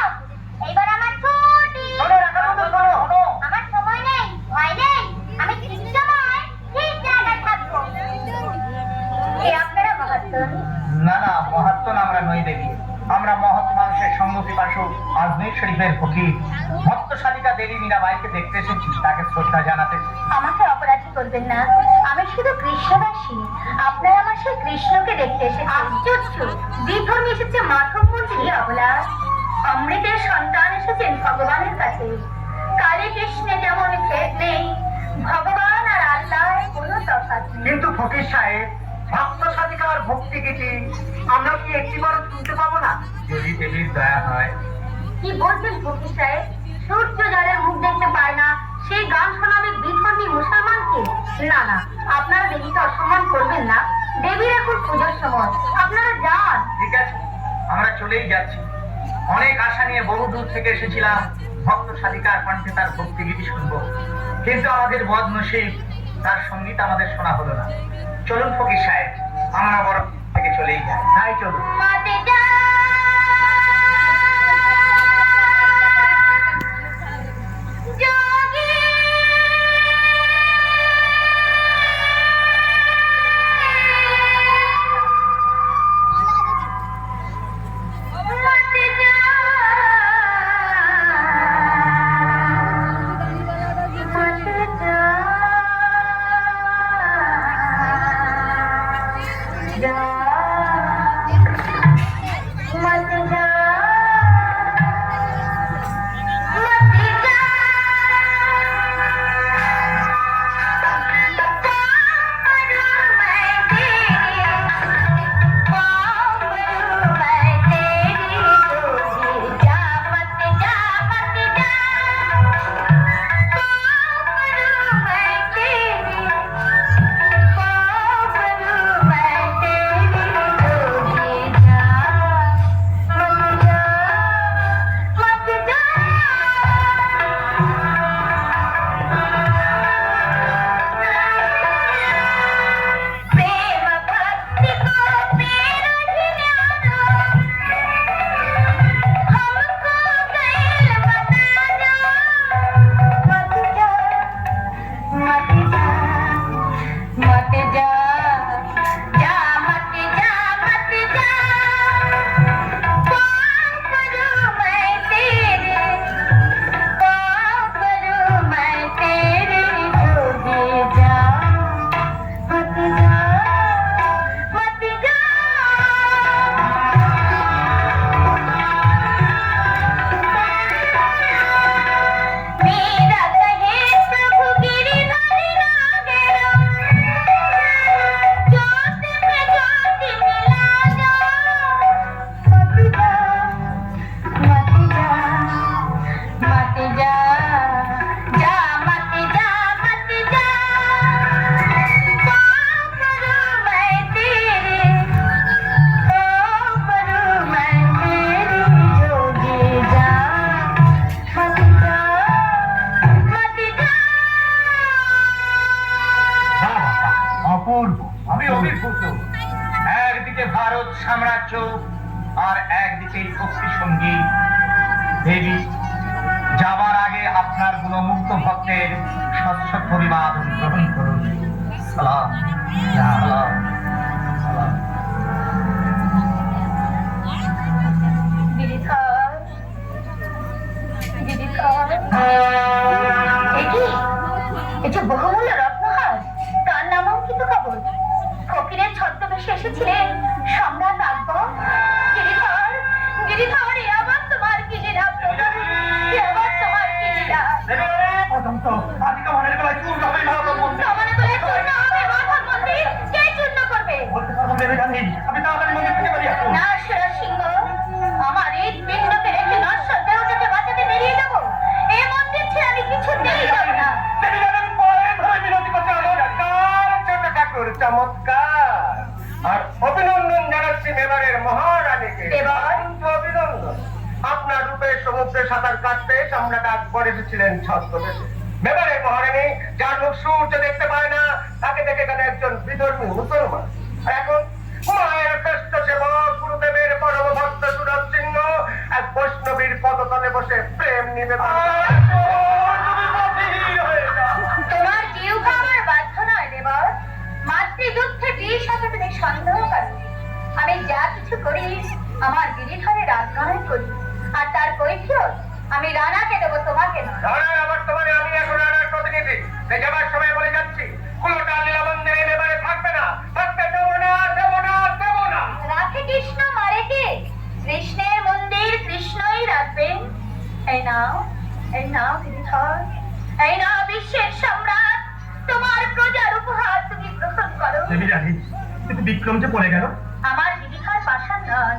এইবার আমার ছুটি। শোনো, রাখার মতো শোনো, শোনো। আমার সময় নেই, ভয় নেই, আমি ঠিক সময় ঠিক জায়গায় থাকবো। কে আপনারা মহাত্মন? না না, মহাত্মন আমরা নই দেবী, আমরা মহৎ মানুষের সঙ্গ পিপাসু আজমির শরীফের ফকির ভক্ত সাধিকা দেবী মীরাবাইকে দেখতে এসেছি, তাকে শ্রদ্ধা জানাতে। আমাকে অপরাধী করবেন না, আমি শুধু কৃষ্ণবাসী। আপনারা আমার সেই কৃষ্ণকে দেখতে এসেছেন। আশ্চর্য, বিধর্মী এসেছে মাধব মন্ত্রী অবলা। অমৃতের সন্তান এসেছেন ভগবানের কাছে। কালী কৃষ্ণে যেমন ভেদ নেই, ভগবান আর আল্লাহ কোনো তফাৎ নেই। কিন্তু ফকির সাহেব, ভক্ত সাধিকার ভক্তি গীতি আমরা কি একটিবার শুনতে পাবো না? যদি দেবীর দয়া হয়। কি বলছেন ফকির সাহেব? সূর্য যাদের মুখ দেখতে পায় না, সেই গান শোনাবে বিধর্মী মুসলমানকে? না না, আপনারা দেবীকে অসম্মান করবেন না। দেবীর এখন পুজোর সময়, আপনারা যান। ঠিক আছে, আমরা চলেই যাচ্ছি। অনেক আশা নিয়ে বহু দূর থেকে এসেছিলাম ভক্ত সাধিকার কণ্ঠে তার ভক্তি গীতি শুনবো, কিন্তু আমাদের বদনসিব, তার সঙ্গীত আমাদের শোনা হলো না। চলুন ফকির সাহেব, আমরা বড় থেকে চলেই যাই। তাই চলুন। মাতে যা যোগী মাতে যা মাতে যা যা मत जा मत जा অপূর্ব, আমি অভিভূত। একদিকে ভারত সাম্রাজ্য আর একদিকে ভক্তি সঙ্গীত। দেবী, যাবার আগে আপনার গুণমুক্ত ভক্তের সচ্ছদ অভিবাদন গ্রহণ করুন। সালাম সালাম সালাম। বহুমূল্য রত্নহার, তার নাম অঙ্কিত খবর। ফকিরের ছদ্মবেশে এসেছিলেন সম্রাট আকবর। গিরিধর, গিরিধর, এ আবার তোমার কি লীলা প্রভু? এ আবার তোমার কি লীলা? অদন্ত, আদিকা মনের গলায় চুল হবে না। দেবী রানী, আপনি তাড়াতাড়ি মন্দির থেকে বেরিয়ে আসুন। না সেরা সিংহ, আমার এই পিণ্ডকে রেখে নশ্বর দেহটাকে বাঁচাতে বেরিয়ে যাবো? এই মন্দির ছেড়ে আমি কিছুতেই যাবো না। দেবী রানী, আমি পায়ে ধরে বিনতি করছি, চমৎকার ছোট ঠাকুর, চমৎকার। আর অভিনন্দন জানাচ্ছি মেবারের মহারানীকে। এবার? কিন্তু অভিনন্দন, আপনার রূপে সমুদ্রে সাঁতার কাটতে সম্রাট আকবর এসেছিলেন ছদ্মবেশে। মেবারের মহারানী, যার মুখ সূর্য দেখতে পায় না, তাকে দেখে গেলে একজন বিধর্মী মুসলমান। আর এখন মায়ের শ্রেষ্ঠ সেবক, গুরুদেবের পরম ভক্ত সুরজ সিংহ এক বৈষ্ণবীর পদতলে বসে প্রেম নিবেদন তোমার জিহ্বা আমার বাধ্য নয় দেবর। মাতৃযুদ্ধে বীর সাথে তুমি সন্দেহ করো। আমি যা কিছু করি আমার গিরিধরে রাজগান করি, আর তার কৈফিয়ত আমি রানাকে দেবো, তোমাকে নয়। রানার আবার তোমারে, আমি এখন রানার প্রতিনিধি। যাবার সময় বলে যাচ্ছি, কুলোটা লীলা মন্দিরে এবারে থাকবে না, থাকতে দেবো না, দেবো না, দেবো না। রাখে কৃষ্ণ, মারে কে? কৃষ্ণের মন্দির কৃষ্ণই রাখবেন। এই নাও, এই নাও গিরিধর, এই নাও বিশ্বের সম্রাট, তোমার প্রজার উপহার তুমি গ্রহণ করো। দেবী রানী, কিন্তু বিক্রম যে পড়ে গেল। আমার গিরিধর পাষাণ নন,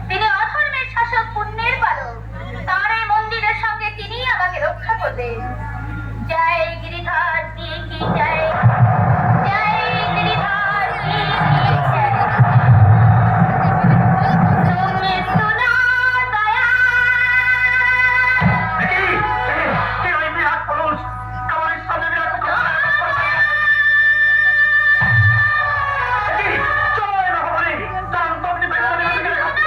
তিনি অধর্মের শাসক, পুণ্যের পালক। তার এই মন্দিরের সঙ্গে তিনি আমাকে রক্ষা করবেন। জয় গিরিধর কি কি জয়, জয় গিরিধর কি কি জয়। তুমি শোনা দয়া। কি ওই বিরাট পুরুষ আমার সামনে বিরাট চলো না হবনি, চলুন তো আপনি বেঙ্গলি থেকে রাখতে।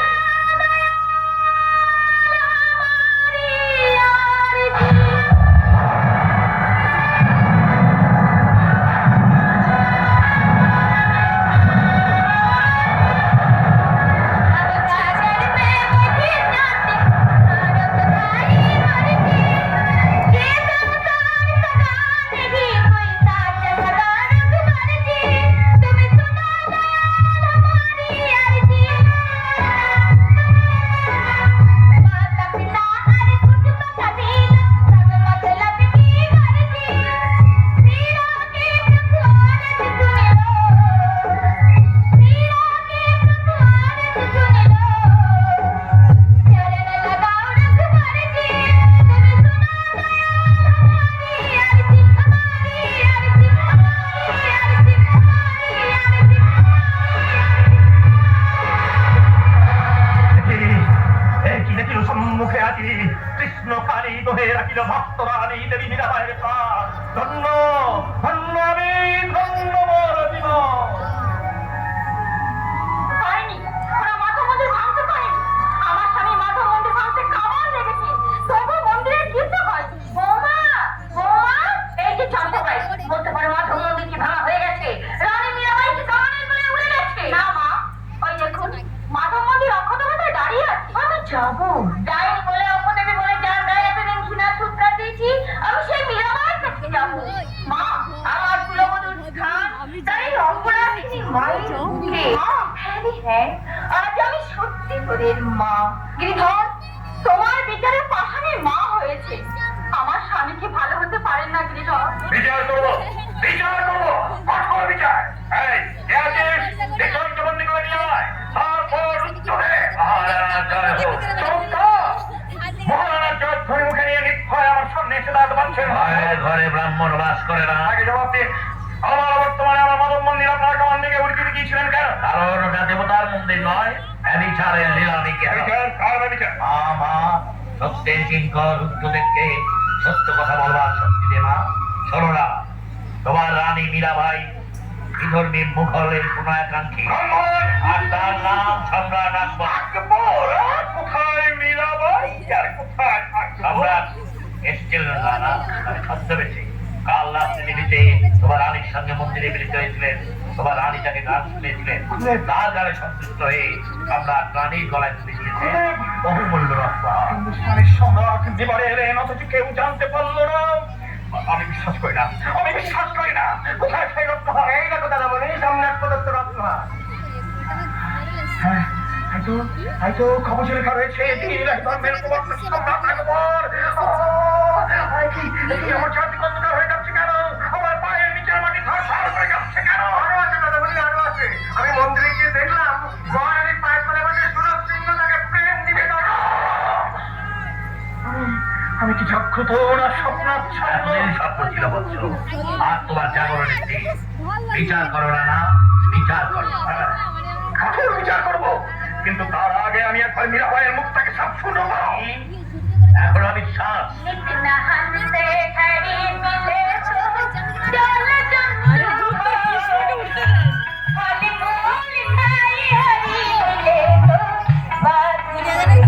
সম্মুখে আছি কৃষ্ণ কালী দোহে রাখিল ভক্তরানী দেবী মীরাবাইয়ের প্রাণ। ধন্য ধন্য আমি, ধন্য মোর জীবন। পারেনি, ওরা মাধব মন্দির ভাঙতে পারেনি। আমার স্বামী মাধব মন্দির ভাঙতে কামান লেগেছে, তবু মন্দিরের কীর্তি হয়। বৌমা, বৌমা, এই যে চন্দ্রবাই বলতে পারে মাধব মন্দির কি ভাঙা হয়ে গেছে, রানী মীরাবাই কি কামানের বলে উড়ে গেছে? না মা, ওই দেখুন মাধব মন্দির অক্ষত অবস্থায় দাঁড়িয়ে আছে। আমি যাবো ডাইনি বলে, অপদেবী বলে যার গায়ে এতদিন ঘৃণার সূত্রা দিয়েছি, আমি সেই মীরাবাইয়ের কাছে যাবো। মা, আমার কুলবধূর স্থান তার এই অপরাধিনী মায়ের বুকে। হ্যাঁ, আজ আমি সত্যি তোদের মা। গিরিধর, তোমার বিচারে পাষাণের মা হয়েছে। আমার স্বামীকে ভালো হতে পারেন না গিরিধর। বিচার করবো, বিচার করবো, কঠোর বিচার। এই কে আছিস? দেখুন জবন্দি করে নিয়ে আয়, তারপর উত্তরে মহারাজ জয় হোক। চমৎকার! মহারাজ জয় ধরে মুখে নিয়ে নিক্ষয় আমার সামনে এসে দাঁড়াতে পারছেন। মায়ের ঘরে ব্রাহ্মণ বাস করে না। আগে জবাব দিন, আমার বর্তমানে আমার মাধব মন্দির আপনার কামান থেকে উড়িয়ে গিয়েছিলেন কেন? কারণ ওটা দেবতার মন্দির নয়, বিচারের লীলানি বিচার, কার বিচার? মা সত্যের কিঙ্কর রুদ্রদেবকে সত্য কথা বলবার শক্তি দে মা। শোনো না, তোমার রানী মীরাবাই বিধর্মী মুঘলের কোন একাঙ্ক্ষী, আর তার নাম সম্রাট আকবর। আকবর, কোথায় মীরাবাই আর কোথায় সম্রাট এসেছিলেন রানা ছদ্মবেশে। কাল রাত্রে নিমিতে তোমার রানীর সঙ্গে মন্দিরে মিলিত হয়েছিলেন। তোমার রানী যাকে গান শুনেছিলেন, তার গানে সন্তুষ্ট হয়ে সম্রাট রানীর গলায় তুলে দিয়েছে বহুমূল্য রক্ষা। হিন্দুস্তানের সম্রাট জীবনে এলেন, অথচ কেউ জানতে পারলো না। আমি বিশ্বাস করি না, আমি বিশ্বাস করি না। কোথায় সেই রত্ন? এই দেখো দাদা মনে সম্রাট প্রদত্ত রত্ন। হ্যাঁ, হয়তো খবর লেখা রয়েছে ধর্মের প্রবর্তক সম্রাট আকবর। আমার ছাতি অন্ধকার হয়ে যাচ্ছে কেন? আমার পায়ের নিচের মাটি ধর করে যাচ্ছে কেন? আরো আছে দাদা বলি, আরো আছে। আমি মন্দিরে গিয়ে দেখলাম জাগ্রত না স্বপ্নাচ্ছন্ন? এতদিন স্বপ্ন ছিল বৎস, আর তোমার জাগরণের দিন। বিচার করো না, বিচার করো। কঠোর বিচার করবো, কিন্তু তার আগে আমি একবার মীরাবাইয়ের মুখটাকে সব শুনবো। এখন আমি শ্বাস इतना हमसे खड़ी मिले तो चल चल हरी बोली भाई हरी मिले तो बात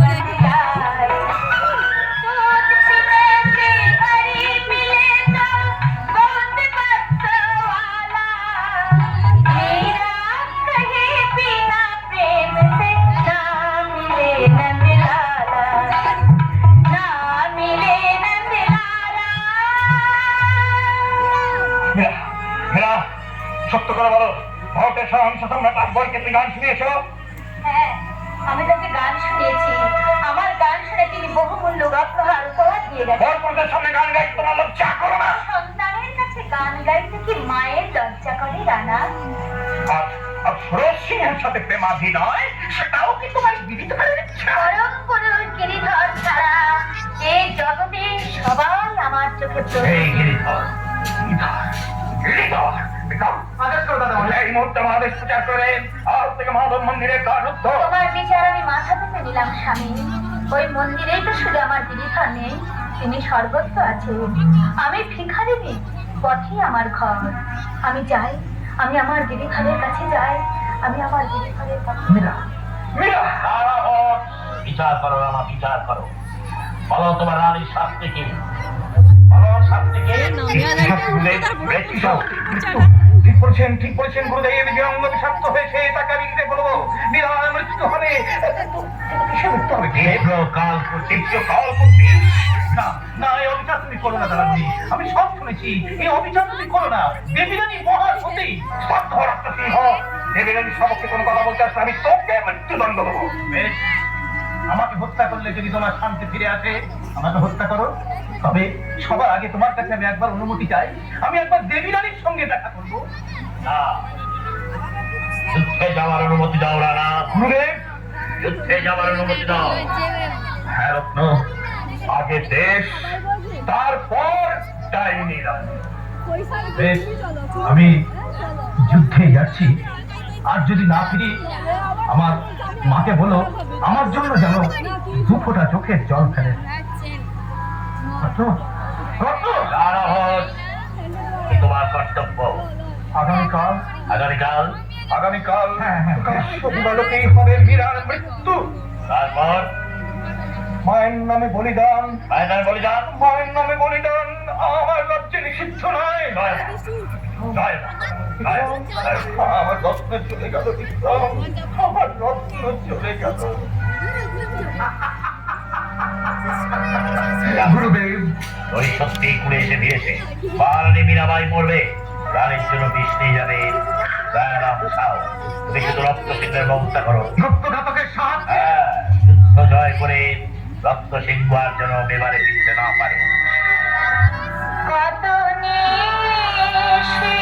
बदलाए दूध पीने से हरी मिले तो बहुत बदवाला मेरा कहे बिना प्रेम से ना मिले नंदलाला ना मिले नंदलाला মীরা, সত্য করে বলো, ভারতের সহংস সম্রাট আকবরকে তুমি গান শুনিয়েছো? হ্যাঁ, আমি তাকে গান শুনিয়েছি। আমার গান শুনে তিনি বহুমূল্য রত্নহার উপহার দিয়ে গেছেন। বরপুরুষের সামনে গান গাইতে তোমার লজ্জা করো না? সন্তানের কাছে গান গাইতে কি মায়ের লজ্জা করে রানা? আর সুরেশ সিংহের সাথে প্রেমাধি নয়, সেটাও কি তোমার বিদিত করার ইচ্ছা? পরম পুরুষ গিরিধর ছাড়া এই জগতে সবাই আমার চোখে এই গিরিধর। আদেশ করো দাদা, এই মুহূর্তে মহাদেশ প্রচার করেন, আজ থেকে মাধব মন্দিরের কাজ উদ্ধ। তোমার বিচার আমি মাথা পেতে নিলাম স্বামী। ওই মন্দিরেই তো শুধু আমার গিরিধর নেই, তিনি সর্বত্র আছে। আমি ভিখারি নেই, পথে আমার ঘর। আমি যাই, আমি আমার গিরিধরের কাছে যাই, আমি আমার গিরিধরের কাছে মীরা, মীরা, সারা ভোট বিচার করো না, বিচার করো। বলো তোমার রানীর শাস্তি কি? বলো শাস্তি কি? ঠিক বলছেন, ঠিক বলছেন গুরুদেব। যে অঙ্গ বিষাক্ত হয়েছে তাকে আমি কি বলবো? মীরা মৃত্যু হবে, কিসে মৃত্যু হবে? তীব্র কালকুটি। না না, এই অভিযান তুমি করো না দাদামণি, আমি সব শুনেছি। এই অভিযান তুমি করো না। দেবীরানী মহা সতী সিংহ, দেবীরানী সবকে কোনো কথা বলতে আসলে আমি তোকে মৃত্যুদণ্ড দেবো। বেশ, আমাকে হত্যা করলে যদি তোমার শান্তি ফিরে আসে, আমাকে হত্যা করো। তবে সবার আগে তোমার কাছে আমি একবার অনুমতি চাই, আমি একবার দেবীরানীর সঙ্গে দেখা করবো। না, যুদ্ধে যাওয়ার অনুমতি দাও রানা। গুরুদেব, যুদ্ধে যাওয়ার অনুমতি দাও। হ্যাঁ রত্ন, আগে দেশ, তারপর ডাইনিরা। বেশ, আমি যুদ্ধে যাচ্ছি। আর যদি না ফিরি, আমার মাকে বলো আমার জন্য যেন 2 ফোঁটা চোখের জল ফেলে। রত্ন, রত্ন, সারা ভোট কি তোমার কর্তব্য? আগামীকাল, আগামীকাল আগামীকাল দিবালোকেই হবে মীরার মৃত্যু। তারপর মায়ের নামে বলিদান, মায়ের বলিদান। মায়ের নামে বলিদান আমার রাজ্যে নিষিদ্ধ নয়। জয় মা, জয় মা, জয় মা। আমার রত্ন চলে গেল, বিক্রম, আমার রত্ন চলে গেল। গুরুদেব, ওই সত্যি কুড়ে এসে দিয়েছে। বারানি মীরাবাই মরবে, রানীর জন্য বিষ নিয়ে যাবে দয়ারাম সাউ। তুমি শুধু রক্ত সিংহের ব্যবস্থা করো। রক্তঘাতকের সাথ। হ্যাঁ, যুদ্ধ জয় করে রক্ত সিংহ আর যেন এবারে ফিরতে না পারে। কত নিশে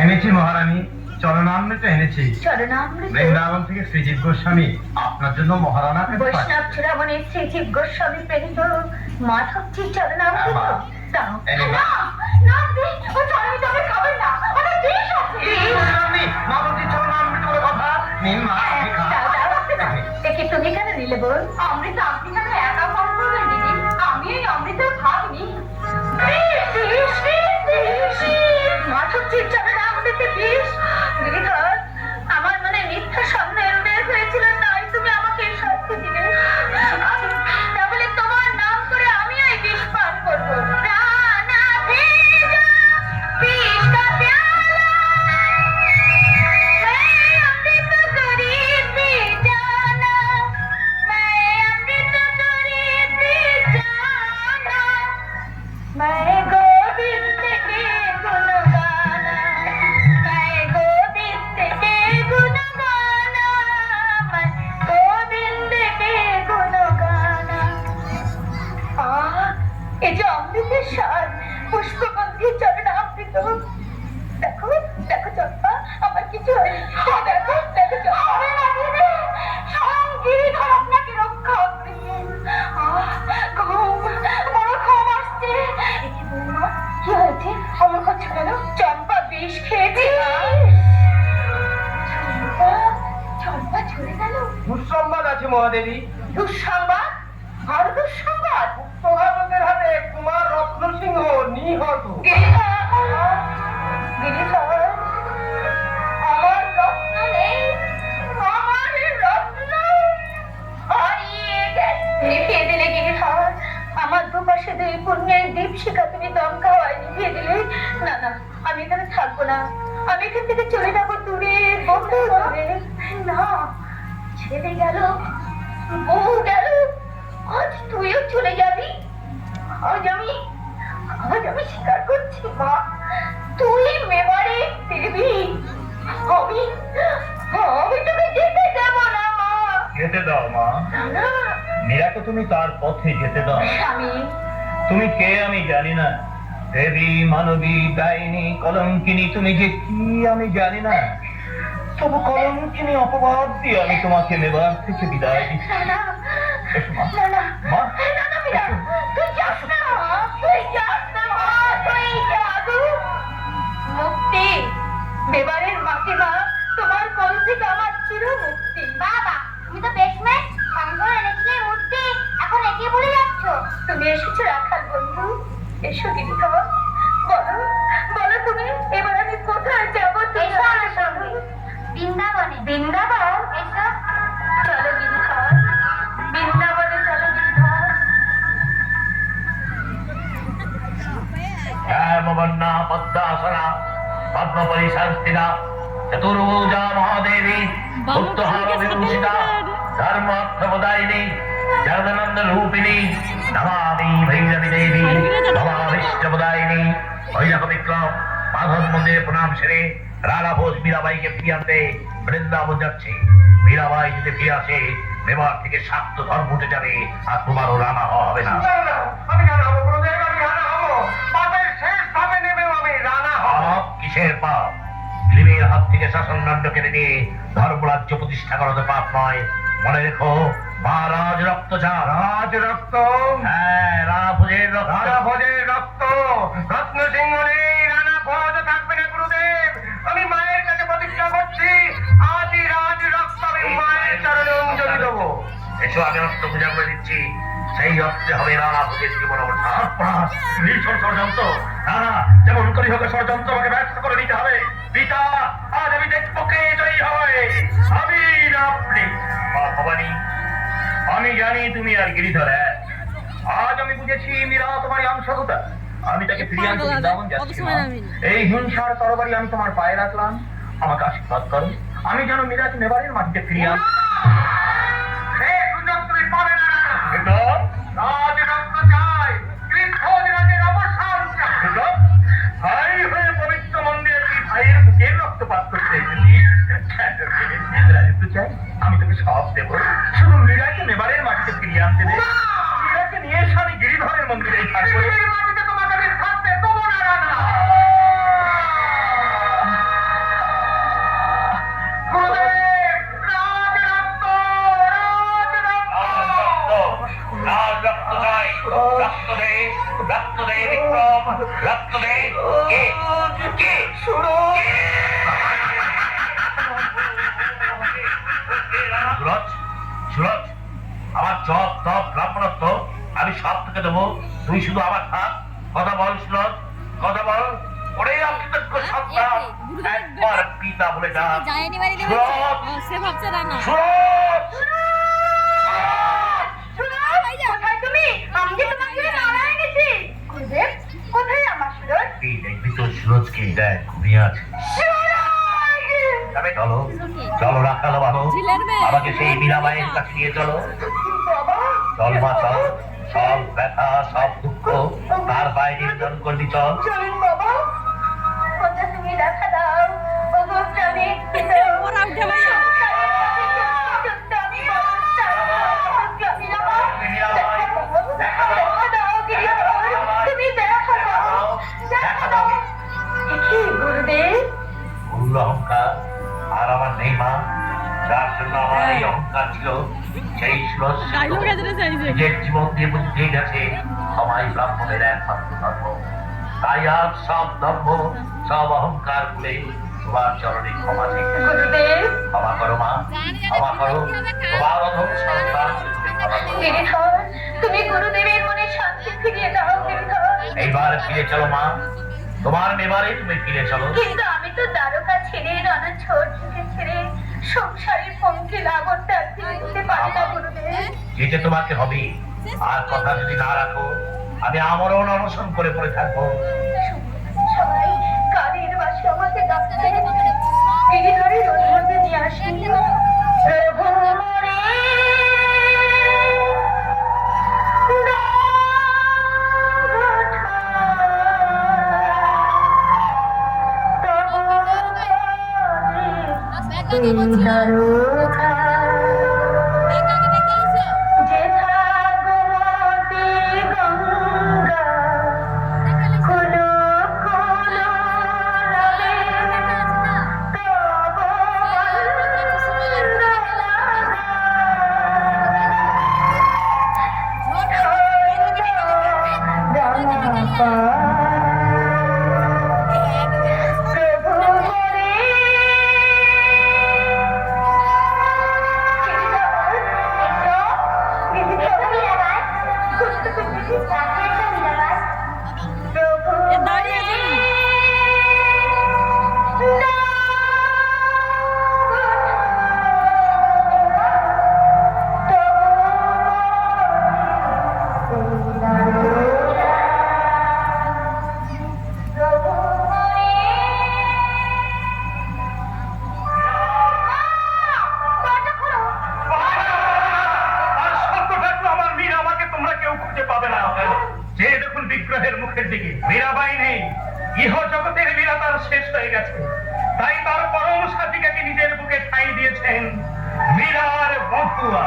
এনেছি মহারানী, চরণামৃত এনেছি। চরণামৃত বৃন্দাবন থেকে শ্রীজীব গোস্বামী আপনার জন্য মহারানাকে বৈষ্ণব চূড়ামণি শ্রীজীব গোস্বামী প্রেরিত মাধবজির চরণামৃত হ্যাঁ, দাও। এই নিন। না, না, দিন, ও চরণে তবে খাবেন না, ওটা বিষ আছে। মাধবজি চরণামৃত বলে কথা। নিন মা, হ্যাঁ, আপনি খান। দাও, দাও। একে তুমি কেন নিলে বল? অমৃত আপনি কেন একা পান করবেন দিদি? আমি এই অমৃতের ভাগ নিই। মাধবজির চরণামৃতে বিষ? গিরিধর, আমার মনে মিথ্যা স্বপ্নের উদয় হয়েছিল, তাই তুমি আমাকে এই শাস্তি দিলে। তাহলে তোমার নাম করে আমিও এই বিষ পান করবো। রানা ভেজা হয়েছে? অমর করছো কেন? চম্পা বিষ খেয়েছে। চম্পা চম্পা চলে গেল। দুঃসংবাদ আছে মহাদেবী। দুঃসংবাদ? আর দুঃসংবাদ? প্রভাতকের হাতে কুমার রত্নসিংহ নিহত। গিরিধর, গিরিধর, আমার রত্ন নেই, আমার রত্ন হারিয়ে গেছে। নিভিয়ে দিলে গিরিধর, আমার দুপাশে দুই পুণ্যের দীপশিখা তুমি দমকাওয়ায় নিভিয়ে দিলে। না না, আমি এখানে থাকবো না, আমি এখান থেকে চলে যাবো দূরে, বহু দূরে। না, ছেলে গেল, বউ গেল, আজ তুইও চলে যাবি। আজ আমি স্বীকার করছি মা, তুই মেবারে দেবী। আমি তোকে যেতে দেব না মা। যেতে দাও মা, না না মীরাকে তুমি তার পথে যেতে দাও। স্বামী, তুমি কে আমি জানি না, দেবী, মানবী, ডাইনি, কলঙ্কিনী, তুমি যে কি আমি জানি না, তবু কলঙ্কিনী অপবাদ দিয়ে আমি তোমাকে মেবার থেকে বিদায় দিচ্ছি। না না এসো মা। না না মা, না না মীরা, তুই যাস না, তুই যাস না মা, তুই যাবি। মুক্তি, মেবারের মাকে মা, তোমার কোল থেকে আমার চির মুক্তি। বাবা, তুমি তো বেশমেশ সঙ্গ এনেছিলে মুক্তি, এখন একে বলে যাচ্ছ? তুমি এসেছো রাখাল বন্ধু, এসো গিরিধর, বলো বলো তুমি এবার আমি কোথায় যাবো? এসো আমার সঙ্গে বৃন্দাবনে। বৃন্দাবন? এসো, চলো গিরিধর, বৃন্দাবনে চলো গিরিধর। হেমবর্ণা পদ্মাসনা পদ্মপরি সংস্থিতা চতুর্ভুজা মহাদেবী ভক্তহার বিভূষিতা ধর্মার্থপ্রদায়িনী জগদানন্দ রূপিণী নমামি ভৈরবী দেবী নমাভিষ্টপ্রদায়িনী। ভৈরব বিক্রম মাধব মন্দিরে প্রণাম সেরে রানা ঘোষ মীরাবাইকে ফিরিয়ে আনতে বৃন্দাবন যাচ্ছে। মীরাবাই যদি ফিরে আসে, মেবার থেকে শাক্ত ধর্ম উঠে যাবে, আর তোমারও রানা হওয়া হবে না। না, না, আমি রানা হবো গুরুদেব, আমি রানা হবো। পাপের শেষ ধাপে নেমেও আমি রানা হবো। পাপ কিসের পাপ? গ্রীবের হাত থেকে শাসনদণ্ড কেড়ে নিয়ে ধর্মরাজ্য প্রতিষ্ঠা করা তো পাপ নয়। মনে রেখো, মহারাজ রক্ত চান। রাজ রক্ত, হ্যাঁ, রানা ভোজের রক্ত। রানা ভোজের রক্ত, রত্নসিংহ নেই, রানা ভোজ থাকবে না গুরুদেব। আমি মায়ের কাছে প্রতিজ্ঞা করছি, আজই রাজ রক্ত আমি মায়ের চরণে অঞ্জলি দেবো। এসো, আমি রক্ত পূজা করে দিচ্ছি। সেই রক্তে হবে রানা ভোজের জীবন অবস্থা। ভীষণ ষড়যন্ত্র। রানা যেমন করি হোক, ষড়যন্ত্র আমাকে ব্যর্থ করে নিতে হবে। পিতা, আজ আমি দেখবো কে জয়ী হয়। আমি না আপনি। মা ভবানী, আমি জানি তুমি আর গিরিধর এক। আজ আমি বুঝেছি মীরা তোমার অংশগতা। আমি তাকে ফিরিয়ে আনতে বৃন্দাবন যাচ্ছি মা। এই হিংসার তরবারি আমি তোমার পায়ে রাখলাম, আমাকে আশীর্বাদ করো। আমি যেন মীরাকে মেবারের মাটিতে ফিরিয়ে আন। সে সুযোগ তুমি পাবে না। বিক্রম, রাজ রক্ত চাই, কৃষ্ণ রাজের অবসান চাই। বিক্রম, ভাই হয়ে পবিত্র মন্দিরে তুই ভাইয়ের বুকের রক্তপাত করতে এসেছিস। রাজত্ব চাই, আমি তোকে সব দেবো, শুধু মীরাকে মেবারের মাটিতে ফিরিয়ে আনতে দে। মীরাকে নিয়ে এসে আমি গিরিধরের মন্দিরে থাকবো। পৃথিবীর মাটিতে তোমাকে আমি থাকতে দেবো না রানা। গুরুদেব, রাজ রক্ত, রাজ রক্ত। লাল রক্ত চাই, রক্ত দে, রক্ত দে বিক্রম, রক্ত দে। কে? কে? সুরজ, সুরজ, আমার জপ তপ ব্রাহ্মণত্ব আমি সব থেকে দেবো, তুই শুধু আমার থাক। কথা বল সুরজ, কথা বল। ওরে অকৃতজ্ঞ সন্তান, একবার পিতা বলে যা। যায়নি বাড়ি দেবে সুরজ, সে ভাবছে রানা সুরজ। কোথায় তুমি? আমি যে তোমাকে নাড়া এনেছি। গুরুদেব, কোথায় আমার সুরজ? এই দেখবি তো সুরজকে, দেখ ঘুমিয়ে আছে। তবে চলো, চলো রাখাল বাবু, ঝিলের মেয়ে। আমাকে সেই মীরাবাইয়ের কাছে নিয়ে চলো। বাবা, চল মা, চল। সব ব্যথা, সব দুঃখ তার বাইরে নির্জন করবি, চল। চলুন বাবা, কোথায় তুমি দেখা দাও। ওগো প্রাণী, ওরা উঠে ভাইয়া। ভুল অহংকার আর আমার নেই মা, যার জন্য আমার এই অহংকার ছিল, সেই সুরজ ডায়লগ আছে চাইছে নিজের জীবন দিয়ে বুঝিয়ে গেছে সবাই ব্রাহ্মণের একমাত্র ধর্ম। তাই আজ সব দম্ভ সব অহংকার ভুলে তোমার চরণে ক্ষমা চেয়ে গুরুদেব ক্ষমা করো মা, ক্ষমা করো। তোমার অধম সন্তান গিরিধর, তুমি গুরুদেবের মনে শান্তি ফিরিয়ে দাও গিরিধর। এইবার ফিরে চলো মা, তোমার মেবারে তুমি ফিরে চলো। কিন্তু আমি তো দ্বারকা ছেড়ে রানা ছোট থেকে ছেড়ে সংসারের পঙ্কি লাগর ত্যাগ দিতে পারি না গুরুদেব। যেতে তোমাকে হবে, আর কথা যদি না রাখো আমি আমরণ অনশন করে পড়ে থাকবো। সবাই কালের বাসে আমাকে ডাকছে, গিরিধরের অনুমতি নিয়ে আসি। প্রভু মোরে আর সত্য থাকলো আমার মীরা আমাকে তোমরা কেউ খুঁজে পাবে না। যে দেখুন বিগ্রহের মুখের দিকে মীরাবাই নেই, ইহ জগতের মীরা তার শেষ হয়ে গেছে। তাই তার পরম সাথীকে নিজের বুকে ঠাঁই দিয়েছেন মীরার বধুয়া।